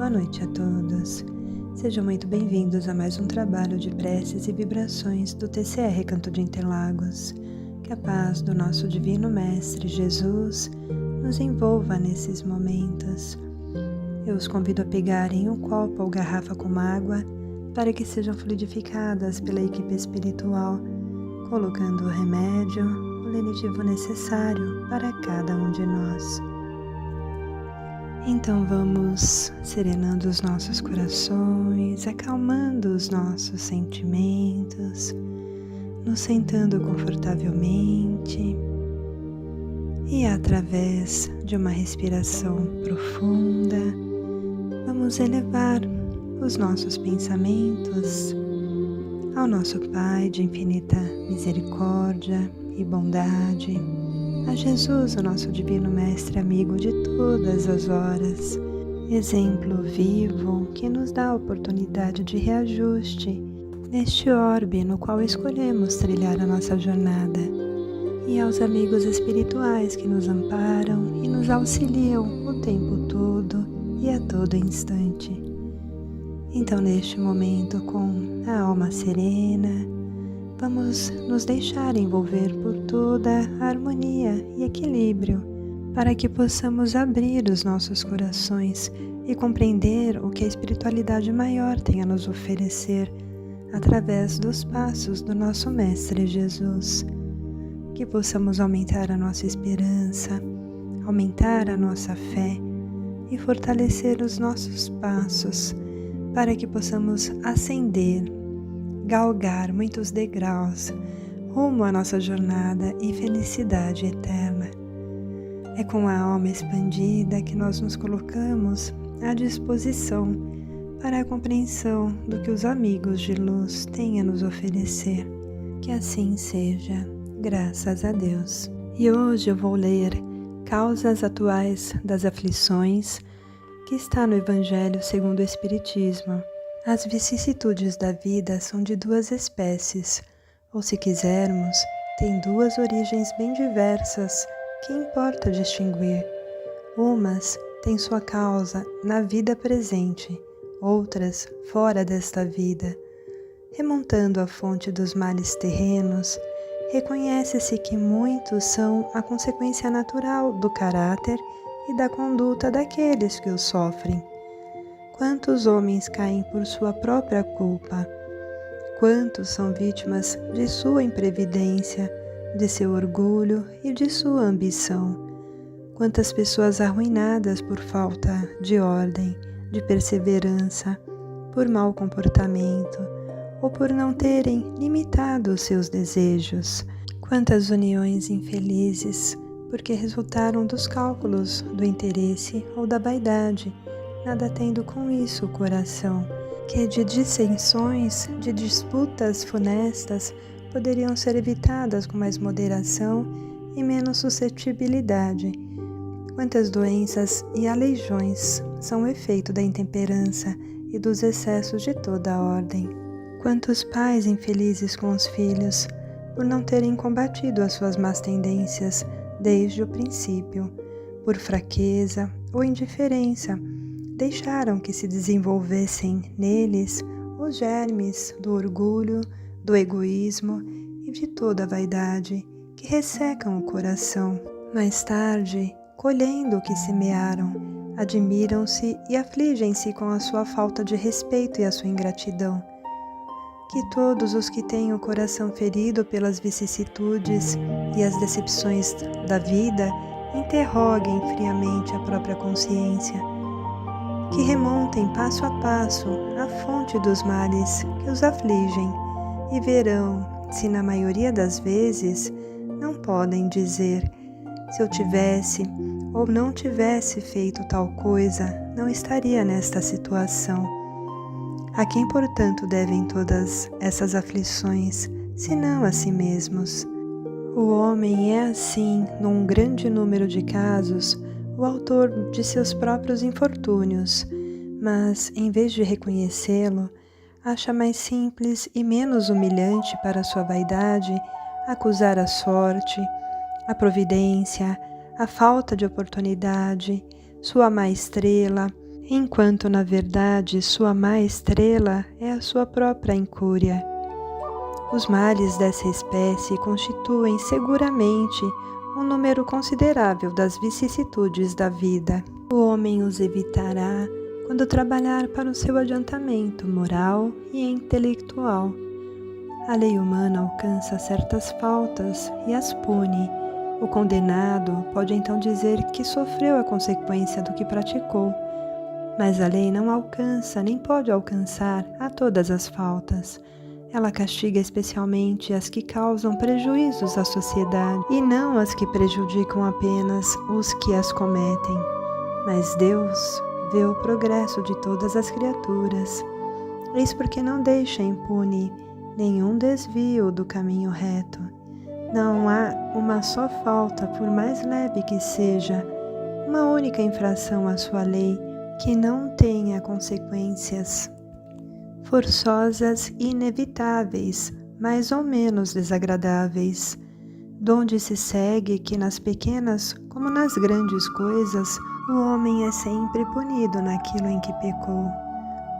Boa noite a todos. Sejam muito bem-vindos a mais um trabalho de preces e vibrações do TCR Canto de Interlagos. Que a paz do nosso Divino Mestre Jesus nos envolva nesses momentos. Eu os convido a pegarem um copo ou garrafa com água para que sejam fluidificadas pela equipe espiritual, colocando o remédio, o lenitivo necessário para cada um de nós. Então vamos serenando os nossos corações, acalmando os nossos sentimentos, nos sentando confortavelmente e através de uma respiração profunda, vamos elevar os nossos pensamentos ao nosso Pai de infinita misericórdia e bondade, a Jesus, o nosso Divino Mestre amigo de todas as horas, exemplo vivo que nos dá a oportunidade de reajuste neste orbe no qual escolhemos trilhar a nossa jornada, e aos amigos espirituais que nos amparam e nos auxiliam o tempo todo e a todo instante. Então, neste momento, com a alma serena, vamos nos deixar envolver por toda a harmonia e equilíbrio, para que possamos abrir os nossos corações e compreender o que a espiritualidade maior tem a nos oferecer através dos passos do nosso Mestre Jesus. Que possamos aumentar a nossa esperança, aumentar a nossa fé e fortalecer os nossos passos, para que possamos ascender, galgar muitos degraus rumo à nossa jornada e felicidade eterna. É com a alma expandida que nós nos colocamos à disposição para a compreensão do que os amigos de luz têm a nos oferecer. Que assim seja, graças a Deus. E hoje eu vou ler Causas Atuais das Aflições, que está no Evangelho segundo o Espiritismo. As vicissitudes da vida são de duas espécies, ou se quisermos, têm duas origens bem diversas, que importa distinguir. Umas têm sua causa na vida presente, outras fora desta vida. Remontando à fonte dos males terrenos, reconhece-se que muitos são a consequência natural do caráter e da conduta daqueles que os sofrem. Quantos homens caem por sua própria culpa? Quantos são vítimas de sua imprevidência, de seu orgulho e de sua ambição? Quantas pessoas arruinadas por falta de ordem, de perseverança, por mau comportamento ou por não terem limitado os seus desejos? Quantas uniões infelizes porque resultaram dos cálculos do interesse ou da vaidade, nada tendo com isso o coração, que de dissensões, de disputas funestas, poderiam ser evitadas com mais moderação e menos suscetibilidade. Quantas doenças e aleijões são o efeito da intemperança e dos excessos de toda a ordem. Quantos pais infelizes com os filhos, por não terem combatido as suas más tendências desde o princípio, por fraqueza ou indiferença, deixaram que se desenvolvessem neles os germes do orgulho, do egoísmo e de toda a vaidade que ressecam o coração. Mais tarde, colhendo o que semearam, admiram-se e afligem-se com a sua falta de respeito e a sua ingratidão. Que todos os que têm o coração ferido pelas vicissitudes e as decepções da vida interroguem friamente a própria consciência, que remontem passo a passo a fonte dos males que os afligem e verão se na maioria das vezes não podem dizer: se eu tivesse ou não tivesse feito tal coisa, não estaria nesta situação. A quem, portanto, devem todas essas aflições, senão a si mesmos? O homem é, assim, num grande número de casos, o autor de seus próprios infortúnios, mas, em vez de reconhecê-lo, acha mais simples e menos humilhante para sua vaidade acusar a sorte, a providência, a falta de oportunidade, sua má estrela, enquanto na verdade sua má estrela é a sua própria incúria. Os males dessa espécie constituem seguramente um número considerável das vicissitudes da vida. O homem os evitará quando trabalhar para o seu adiantamento moral e intelectual. A lei humana alcança certas faltas e as pune. O condenado pode então dizer que sofreu a consequência do que praticou, mas a lei não alcança nem pode alcançar a todas as faltas. Ela castiga especialmente as que causam prejuízos à sociedade e não as que prejudicam apenas os que as cometem. Mas Deus vê o progresso de todas as criaturas. Eis porque não deixa impune nenhum desvio do caminho reto. Não há uma só falta, por mais leve que seja, uma única infração à sua lei que não tenha consequências forçosas e inevitáveis, mais ou menos desagradáveis, donde se segue que nas pequenas como nas grandes coisas o homem é sempre punido naquilo em que pecou.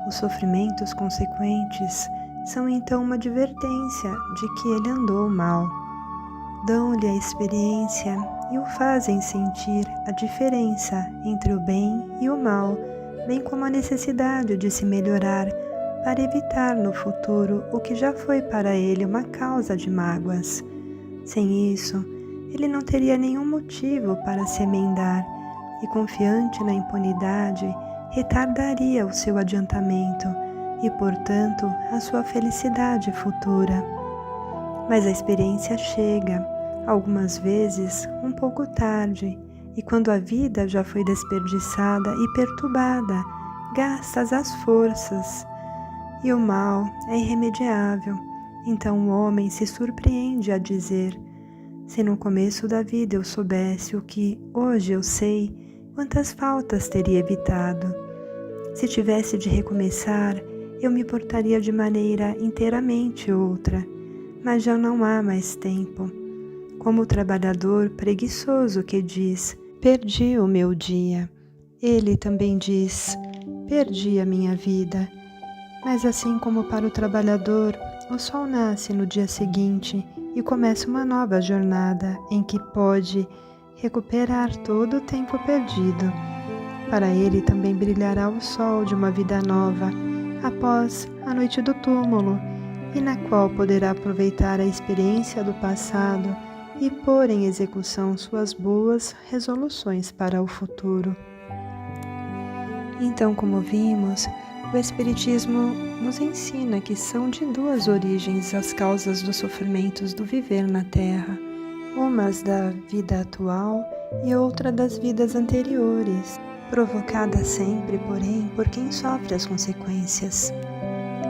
Os sofrimentos consequentes são então uma advertência de que ele andou mal. Dão-lhe a experiência e o fazem sentir a diferença entre o bem e o mal, bem como a necessidade de se melhorar para evitar no futuro o que já foi para ele uma causa de mágoas. Sem isso, ele não teria nenhum motivo para se emendar e, confiante na impunidade, retardaria o seu adiantamento e, portanto, a sua felicidade futura. Mas a experiência chega, algumas vezes um pouco tarde, e quando a vida já foi desperdiçada e perturbada, gastas as forças, e o mal é irremediável. Então o homem se surpreende a dizer: se no começo da vida eu soubesse o que hoje eu sei, quantas faltas teria evitado. Se tivesse de recomeçar, eu me portaria de maneira inteiramente outra, mas já não há mais tempo. Como o trabalhador preguiçoso que diz: perdi o meu dia, ele também diz: perdi a minha vida. Mas assim como para o trabalhador, o sol nasce no dia seguinte e começa uma nova jornada em que pode recuperar todo o tempo perdido. Para ele também brilhará o sol de uma vida nova após a noite do túmulo, e na qual poderá aproveitar a experiência do passado e pôr em execução suas boas resoluções para o futuro. Então, como vimos, o Espiritismo nos ensina que são de duas origens as causas dos sofrimentos do viver na Terra, umas da vida atual e outra das vidas anteriores, provocada sempre, porém, por quem sofre as consequências.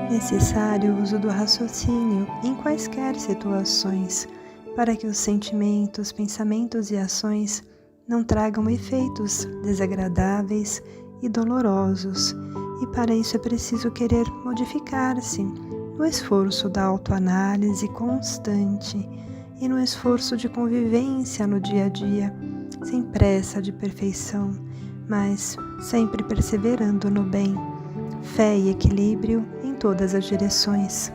Necessário o uso do raciocínio em quaisquer situações, para que os sentimentos, pensamentos e ações não tragam efeitos desagradáveis e dolorosos, e para isso é preciso querer modificar-se no esforço da autoanálise constante e no esforço de convivência no dia a dia, sem pressa de perfeição, mas sempre perseverando no bem, fé e equilíbrio em todas as direções.